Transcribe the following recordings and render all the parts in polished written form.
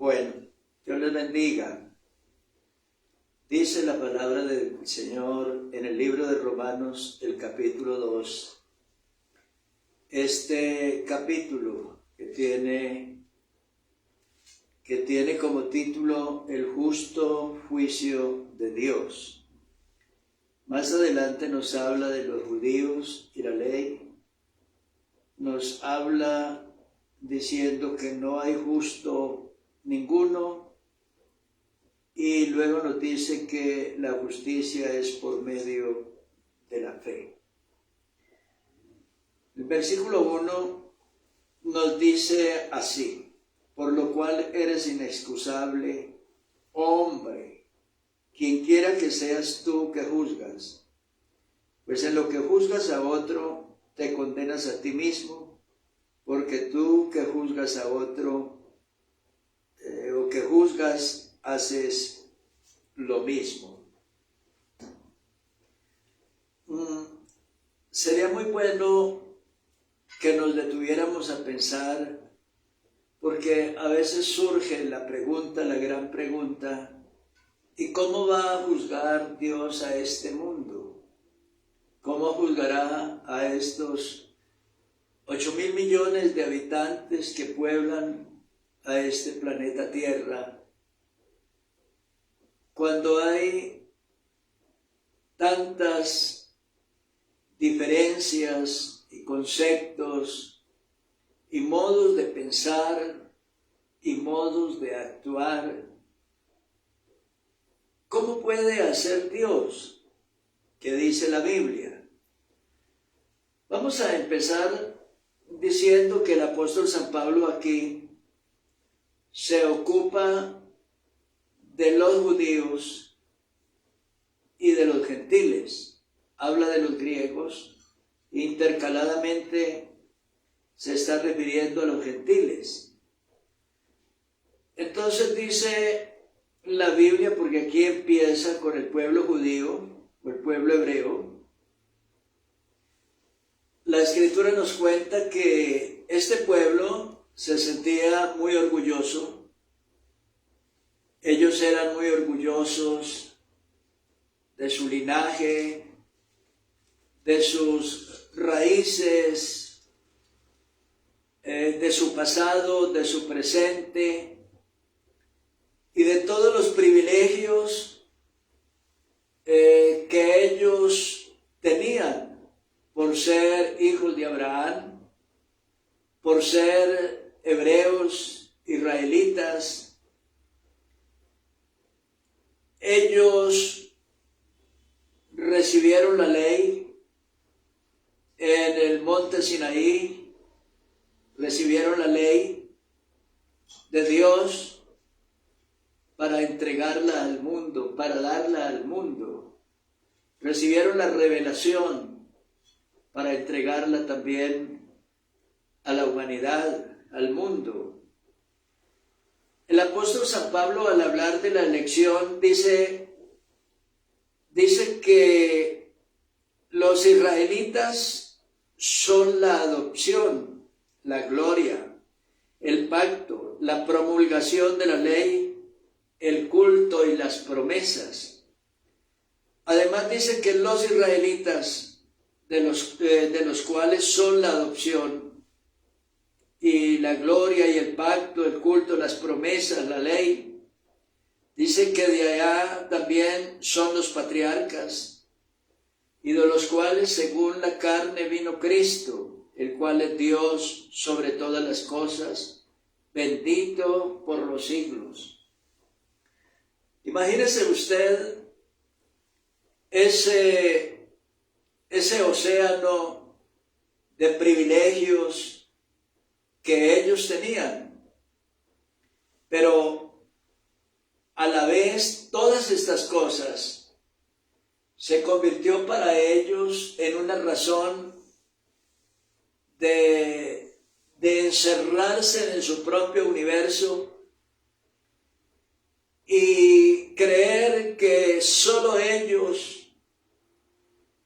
Bueno, Dios les bendiga. Dice la palabra del Señor en el libro de Romanos, el capítulo 2. Este capítulo que tiene como título el justo juicio de Dios. Más adelante nos habla de los judíos y la ley. Nos habla diciendo que no hay justo ninguno, y luego nos dice que la justicia es por medio de la fe. El versículo 1 nos dice así: por lo cual eres inexcusable, hombre, quien quiera que seas tú que juzgas, pues en lo que juzgas a otro, te condenas a ti mismo, porque tú que juzgas a otro, o que juzgas, haces lo mismo. Sería muy bueno que nos detuviéramos a pensar, porque a veces surge la pregunta, la gran pregunta: ¿y cómo va a juzgar Dios a este mundo? ¿Cómo juzgará a estos 8.000 millones de habitantes que pueblan a este planeta Tierra, cuando hay tantas diferencias y conceptos y modos de pensar y modos de actuar? ¿Cómo puede hacer Dios? ¿Qué dice la Biblia? Vamos a empezar diciendo que el apóstol San Pablo aquí se ocupa de los judíos y de los gentiles. Habla de los griegos, intercaladamente se está refiriendo a los gentiles. Entonces dice la Biblia, porque aquí empieza con el pueblo judío o el pueblo hebreo, la Escritura nos cuenta que este pueblo se sentía muy orgulloso. Ellos eran muy orgullosos de su linaje, de sus raíces, de su pasado, de su presente y de todos los privilegios que ellos tenían por ser hijos de Abraham, por ser hebreos, israelitas. Ellos recibieron la ley en el monte Sinaí, recibieron la ley de Dios para entregarla al mundo, para darla al mundo. Recibieron la revelación para entregarla también a la humanidad, al mundo. El apóstol San Pablo, al hablar de la elección, dice que los israelitas son la adopción, la gloria, el pacto, la promulgación de la ley, el culto y las promesas. Además dice que los israelitas, de los cuales son la adopción y la gloria y el pacto, el culto, las promesas, la ley, dice que de allá también son los patriarcas, y de los cuales según la carne vino Cristo, el cual es Dios sobre todas las cosas, bendito por los siglos. Imagínese usted ese océano de privilegios que ellos tenían, pero a la vez todas estas cosas se convirtió para ellos en una razón de encerrarse en su propio universo y creer que solo ellos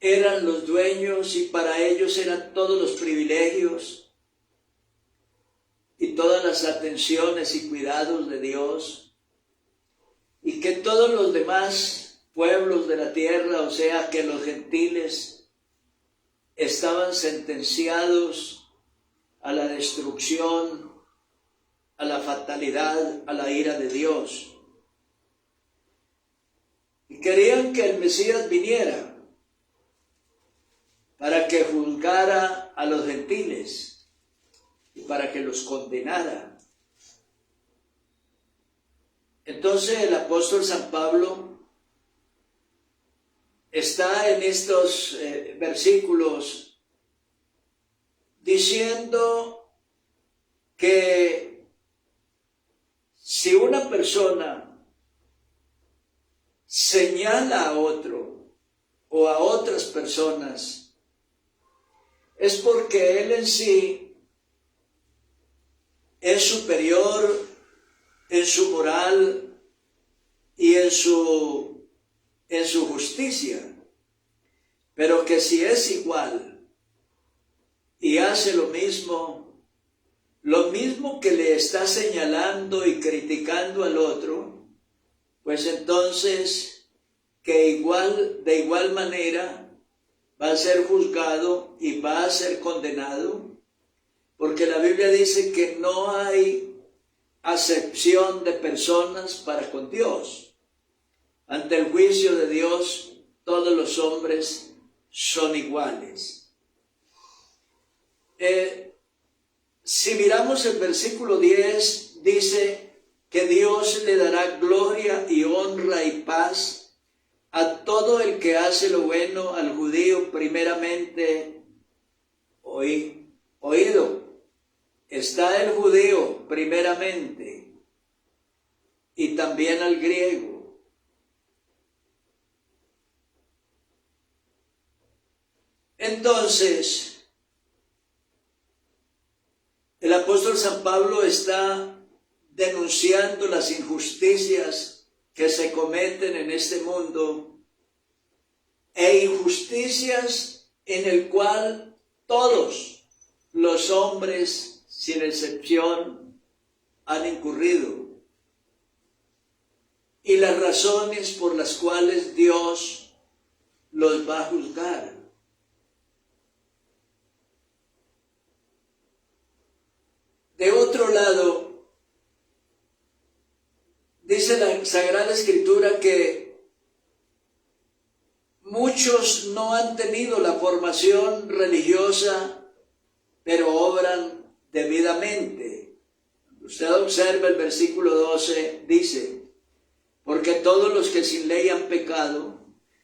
eran los dueños y para ellos eran todos los privilegios. y todas las atenciones y cuidados de Dios, y que todos los demás pueblos de la tierra, o sea, que los gentiles, estaban sentenciados a la destrucción, a la fatalidad, a la ira de Dios. Y querían que el Mesías viniera para que juzgara a los gentiles y para que los condenara. Entonces el apóstol San Pablo está en estos versículos diciendo que si una persona señala a otro o a otras personas, es porque él en sí es superior en su moral y en su justicia, pero que si es igual y hace lo mismo que le está señalando y criticando al otro, pues entonces que de igual manera va a ser juzgado y va a ser condenado, porque la Biblia dice que no hay acepción de personas para con Dios. Ante el juicio de Dios, todos los hombres son iguales. Si miramos el versículo 10, dice que Dios le dará gloria y honra y paz a todo el que hace lo bueno, al judío primeramente oído. Está el judío primeramente y también al griego. Entonces, el apóstol San Pablo está denunciando las injusticias que se cometen en este mundo e injusticias en el cual todos los hombres, sin excepción, han incurrido, y las razones por las cuales Dios los va a juzgar. De otro lado, dice la Sagrada Escritura que muchos no han tenido la formación religiosa, pero obran debidamente. Usted observa el versículo 12, dice, porque todos los que sin ley han pecado,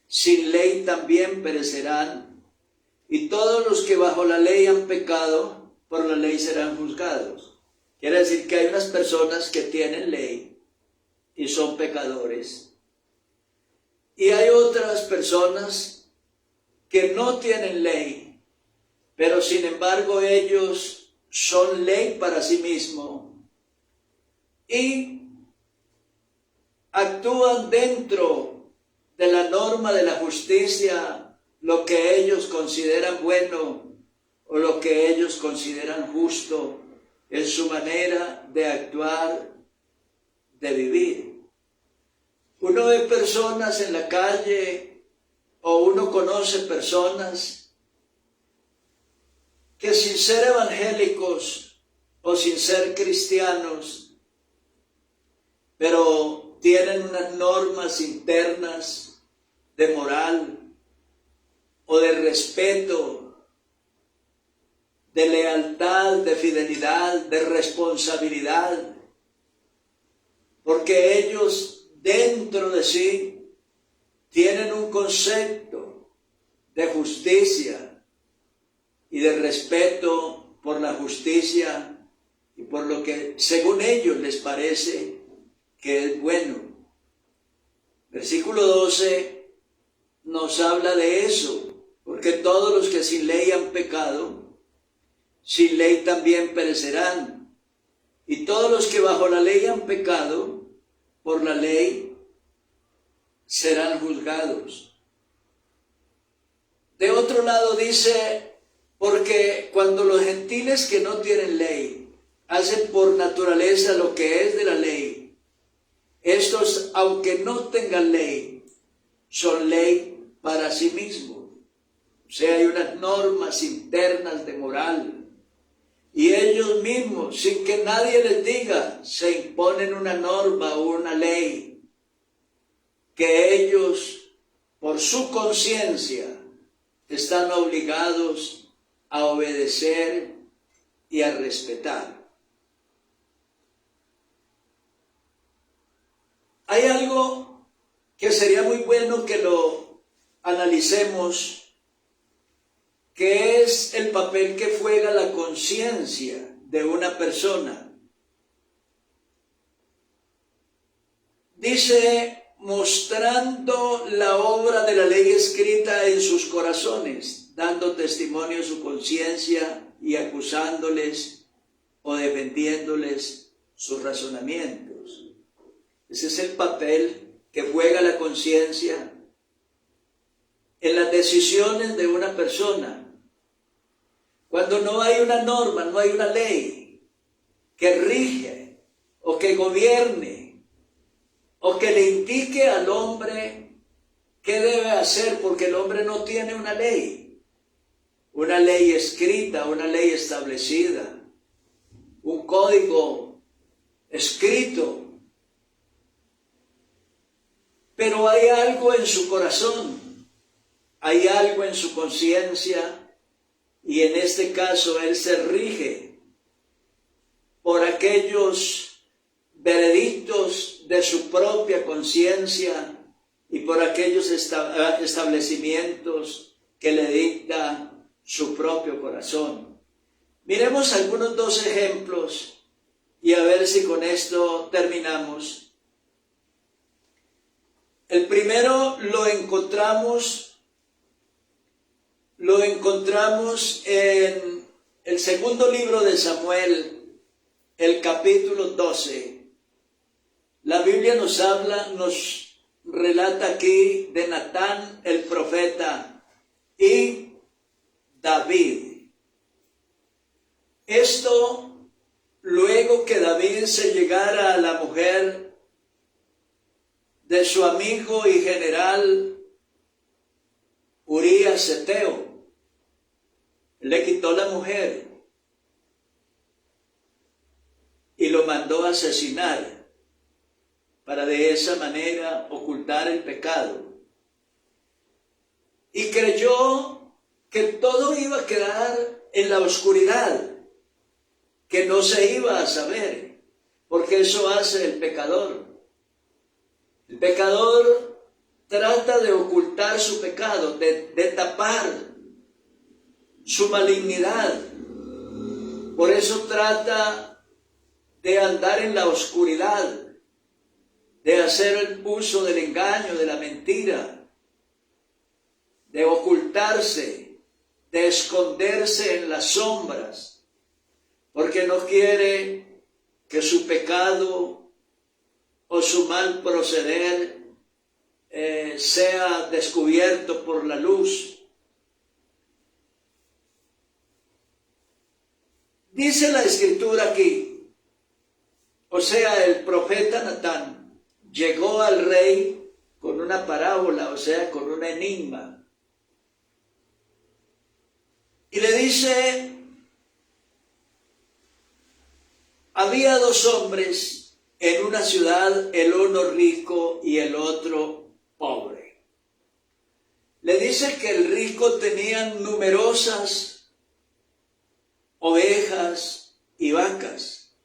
sin ley también perecerán, y todos los que bajo la ley han pecado, por la ley serán juzgados. Quiere decir que hay unas personas que tienen ley y son pecadores, y hay otras personas que no tienen ley, pero sin embargo ellos son ley para sí mismos y actúan dentro de la norma de la justicia, lo que ellos consideran bueno o lo que ellos consideran justo en su manera de actuar, de vivir. Uno ve personas en la calle o uno conoce personas que sin ser evangélicos o sin ser cristianos, pero tienen unas normas internas de moral o de respeto, de lealtad, de fidelidad, de responsabilidad, porque ellos dentro de sí tienen un concepto de justicia y de respeto por la justicia y por lo que según ellos les parece que es bueno. Versículo 12 nos habla de eso, porque todos los que sin ley han pecado, sin ley también perecerán, y todos los que bajo la ley han pecado, por la ley serán juzgados. De otro lado dice, porque cuando los gentiles que no tienen ley hacen por naturaleza lo que es de la ley. Estos, aunque no tengan ley, son ley para sí mismos. O sea, hay unas normas internas de moral. Y ellos mismos, sin que nadie les diga, se imponen una norma o una ley que ellos, por su conciencia, están obligados a obedecer y a respetar. Hay algo que sería muy bueno que lo analicemos, que es el papel que juega la conciencia de una persona. Dice, mostrando la obra de la ley escrita en sus corazones, dando testimonio a su conciencia y acusándoles o defendiéndoles sus razonamientos. Ese es el papel que juega la conciencia en las decisiones de una persona. Cuando no hay una norma, no hay una ley que rige o que gobierne o que le indique al hombre qué debe hacer, porque el hombre no tiene una ley escrita, una ley establecida, un código escrito. Pero hay algo en su corazón, hay algo en su conciencia, y en este caso él se rige por aquellos veredictos de su propia conciencia y por aquellos establecimientos que le dicta su propio corazón. Miremos algunos dos ejemplos y a ver si con esto terminamos. El primero lo encontramos en el segundo libro de Samuel, el capítulo 12. La Biblia nos relata aquí de Natán el profeta y David. Esto luego que David se llegara a la mujer de su amigo y general Urías Eteo, le quitó la mujer y lo mandó a asesinar para de esa manera ocultar el pecado. Y creyó que todo iba a quedar en la oscuridad, que no se iba a saber, porque eso hace el pecador. El pecador trata de ocultar su pecado, de tapar su malignidad. Por eso trata de andar en la oscuridad, de hacer el uso del engaño, de la mentira, de ocultarse, de esconderse en las sombras, porque no quiere que su pecado o su mal proceder sea descubierto por la luz. Dice la Escritura aquí, o sea, el profeta Natán llegó al rey con una parábola, o sea, con un enigma. Y le dice, había dos hombres en una ciudad, el uno rico y el otro pobre. Le dice que el rico tenía numerosas ovejas y vacas,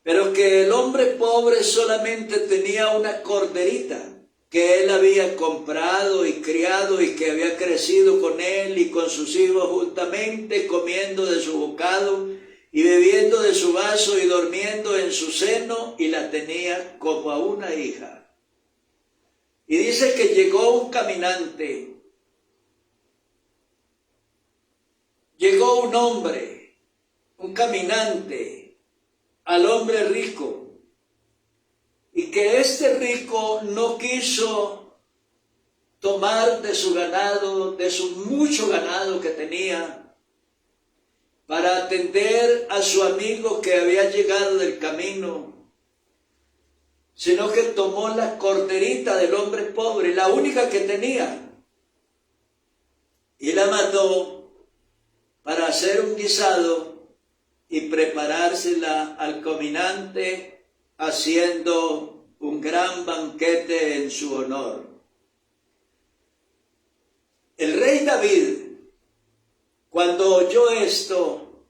pero que el hombre pobre solamente tenía una corderita que él había comprado y criado y que había crecido con él y con sus hijos juntamente, comiendo de su bocado y bebiendo de su vaso y durmiendo en su seno, y la tenía como a una hija. Y dice que llegó un caminante, llegó un hombre, un caminante, al hombre rico, y que este rico no quiso tomar de su ganado, de su mucho ganado que tenía, para atender a su amigo que había llegado del camino, sino que tomó la corderita del hombre pobre, la única que tenía, y la mató para hacer un guisado y preparársela al cominante, haciendo un gran banquete en su honor. El rey David, cuando oyó esto,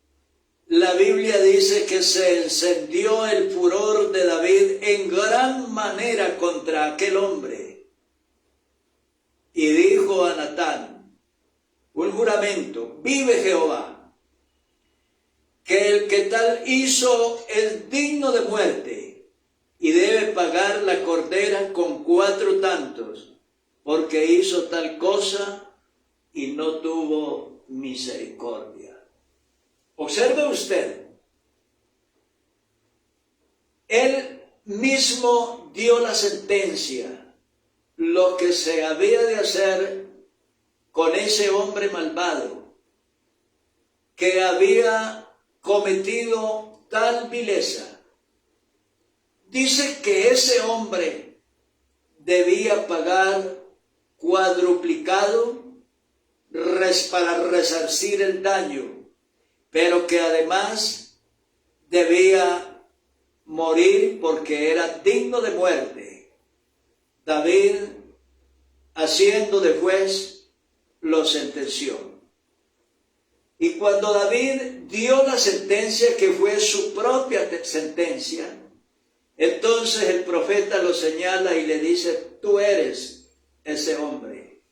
la Biblia dice que se encendió el furor de David en gran manera contra aquel hombre. Y dijo a Natán, un juramento, vive Jehová, que el que tal hizo es digno de muerte y debe pagar la cordera con 4 tantos, porque hizo tal cosa y no tuvo misericordia. Observe usted, él mismo dio la sentencia, lo que se había de hacer con ese hombre malvado, que había cometido tal vileza. Dice que ese hombre debía pagar cuadruplicado para resarcir el daño, pero que además debía morir porque era digno de muerte. David, haciendo de juez, lo sentenció. Y cuando David dio la sentencia, que fue su propia sentencia, entonces el profeta lo señala y le dice, tú eres ese hombre.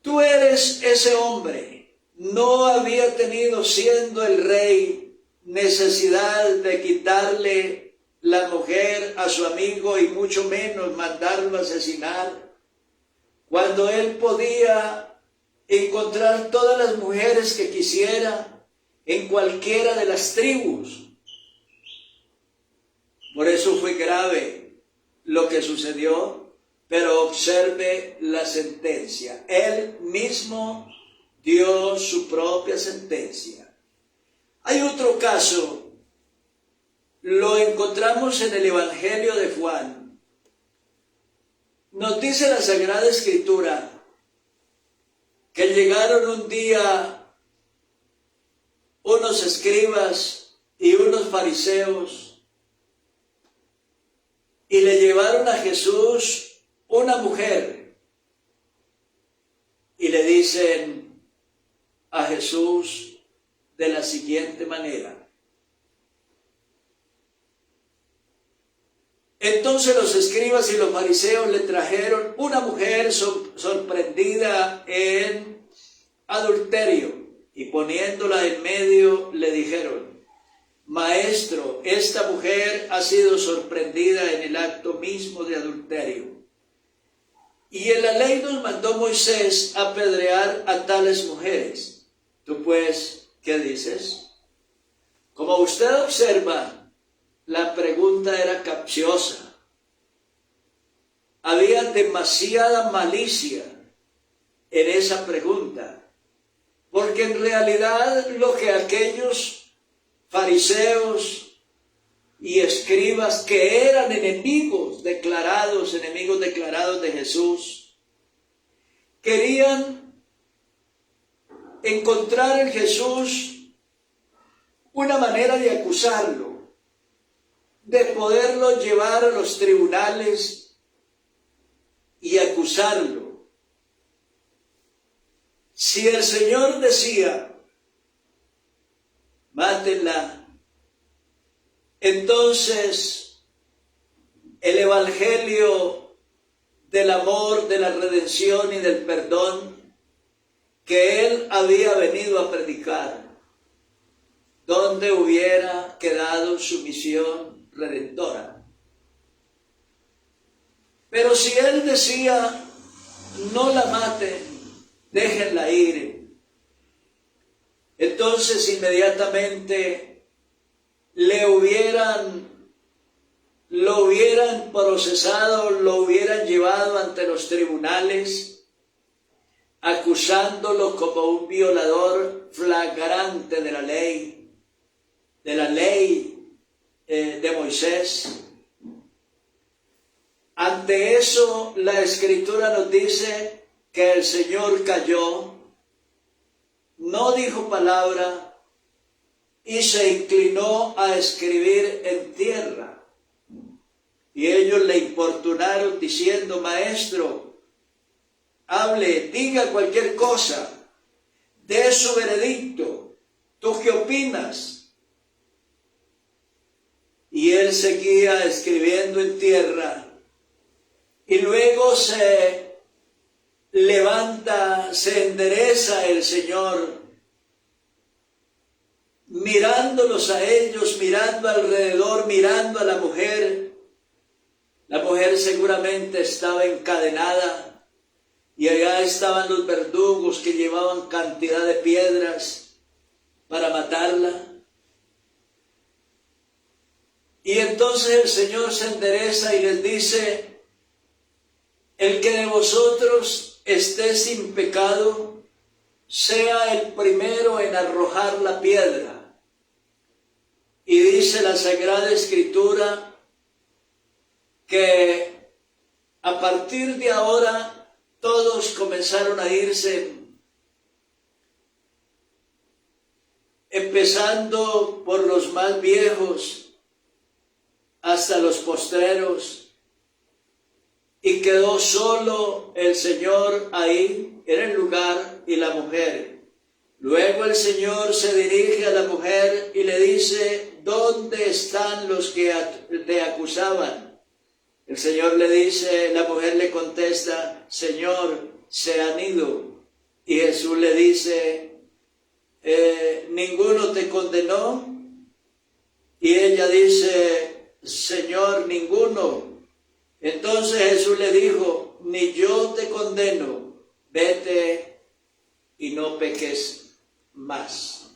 Tú eres ese hombre. No había tenido, siendo el rey, necesidad de quitarle la mujer a su amigo y mucho menos mandarlo a asesinar, cuando él podía encontrar todas las mujeres que quisiera en cualquiera de las tribus. Por eso fue grave lo que sucedió, pero observe la sentencia. Él mismo dio su propia sentencia. Hay otro caso, lo encontramos en el Evangelio de Juan. Nos dice la Sagrada Escritura que llegaron un día unos escribas y unos fariseos y le llevaron a Jesús una mujer y le dicen a Jesús de la siguiente manera. Entonces los escribas y los fariseos le trajeron una mujer sorprendida en adulterio y poniéndola en medio le dijeron, Maestro, esta mujer ha sido sorprendida en el acto mismo de adulterio. Y en la ley nos mandó Moisés apedrear a tales mujeres. Tú pues, ¿qué dices? Como usted observa, la pregunta era capciosa. Había demasiada malicia en esa pregunta, porque en realidad lo que aquellos fariseos y escribas, que eran enemigos declarados de Jesús, querían encontrar en Jesús una manera de acusarlo, de poderlo llevar a los tribunales y acusarlo. Si el Señor decía, mátenla, entonces el evangelio del amor, de la redención y del perdón que él había venido a predicar, ¿dónde hubiera quedado su misión redentora? Pero si él decía, no la maten, déjenla ir, entonces inmediatamente lo hubieran procesado, lo hubieran llevado ante los tribunales, acusándolo como un violador flagrante de la ley de Moisés. Ante eso, la Escritura nos dice que el Señor calló, no dijo palabra y se inclinó a escribir en tierra. Y ellos le importunaron diciendo: Maestro, hable, diga cualquier cosa, dé su veredicto, ¿tú qué opinas? Y él seguía escribiendo en tierra. Y luego se levanta, se endereza el Señor, mirándolos a ellos, mirando alrededor, mirando a la mujer. La mujer seguramente estaba encadenada y allá estaban los verdugos que llevaban cantidad de piedras para matarla. Y entonces el Señor se endereza y les dice: el que de vosotros esté sin pecado, sea el primero en arrojar la piedra. Y dice la Sagrada Escritura que a partir de ahora todos comenzaron a irse, empezando por los más viejos hasta los postreros. Y quedó solo el Señor ahí en el lugar y la mujer. Luego el Señor se dirige a la mujer y le dice: ¿dónde están los que te acusaban? El Señor le dice, la mujer le contesta: Señor, se han ido. Y Jesús le dice: ¿ninguno te condenó? Y ella dice: Señor, ninguno. Entonces Jesús le dijo: ni yo te condeno, vete y no peques más.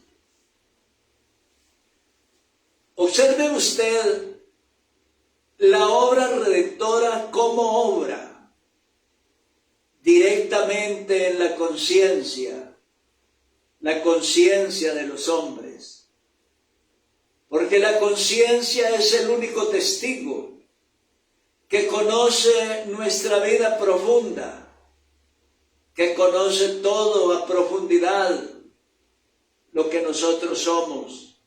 Observe usted la obra redentora como obra directamente en la conciencia de los hombres. Porque la conciencia es el único testigo que conoce nuestra vida profunda, que conoce todo a profundidad, lo que nosotros somos,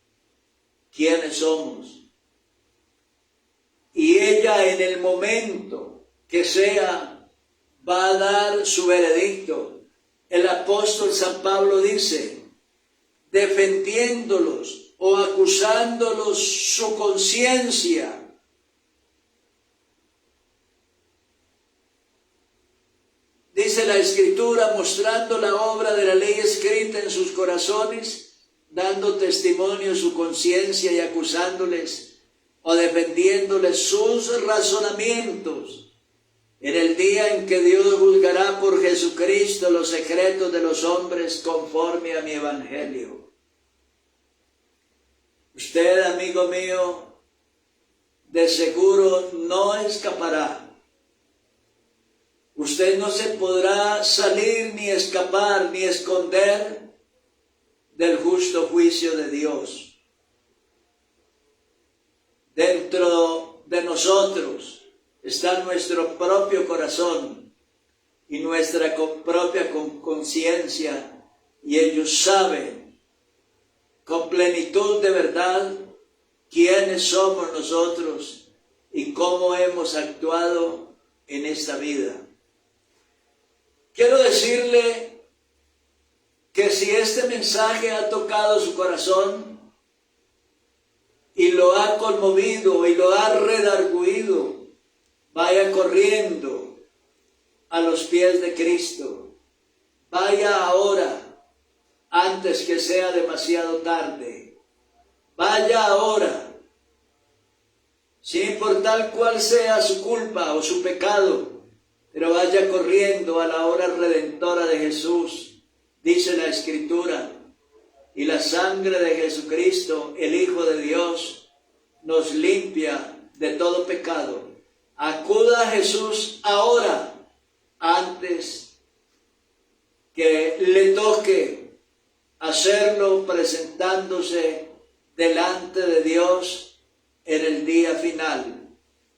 quiénes somos. Y ella, en el momento que sea, va a dar su veredicto. El apóstol San Pablo dice, defendiéndolos o acusándolos su conciencia. Dice la Escritura, mostrando la obra de la ley escrita en sus corazones, dando testimonio su conciencia y acusándoles o defendiéndoles sus razonamientos, en el día en que Dios juzgará por Jesucristo los secretos de los hombres conforme a mi evangelio. Usted, amigo mío, de seguro no escapará. Usted no se podrá salir, ni escapar, ni esconder del justo juicio de Dios. Dentro de nosotros está nuestro propio corazón y nuestra propia conciencia, y ellos saben con plenitud de verdad quiénes somos nosotros y cómo hemos actuado en esta vida. Quiero decirle que si este mensaje ha tocado su corazón y lo ha conmovido y lo ha redarguido, vaya corriendo a los pies de Cristo. Vaya ahora, antes que sea demasiado tarde. Vaya ahora, sin importar cuál sea su culpa o su pecado, pero vaya corriendo a la hora redentora de Jesús. Dice la Escritura, y la sangre de Jesucristo, el Hijo de Dios, nos limpia de todo pecado. Acuda a Jesús ahora, antes que le toque hacerlo presentándose delante de Dios en el día final.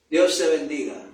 Dios te bendiga.